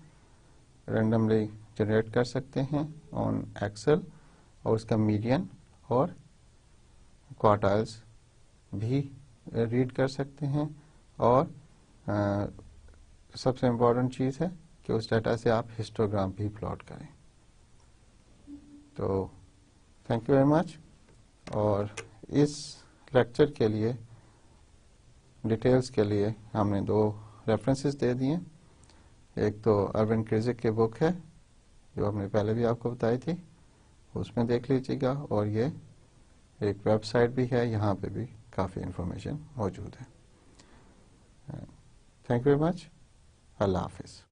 रैंडमली जनरेट कर सकते हैं ऑन एक्सेल, और उसका मीडियन और क्वार्टाइल्स भी रीड कर सकते हैं। और सबसे इम्पोर्टेंट चीज़ है कि उस डाटा से आप हिस्टोग्राम भी प्लॉट करें। तो थैंक यू वेरी मच। और इस लेक्चर के लिए डिटेल्स के लिए हमने 2 रेफरेंसेस दे दिए। एक तो अरविंद क्रिजिक की बुक है जो हमने पहले भी आपको बताई थी, उसमें देख लीजिएगा, और ये एक वेबसाइट भी है, यहाँ पे भी काफ़ी इंफॉर्मेशन मौजूद है। Thank you very much. अल्लाह हाफिज़।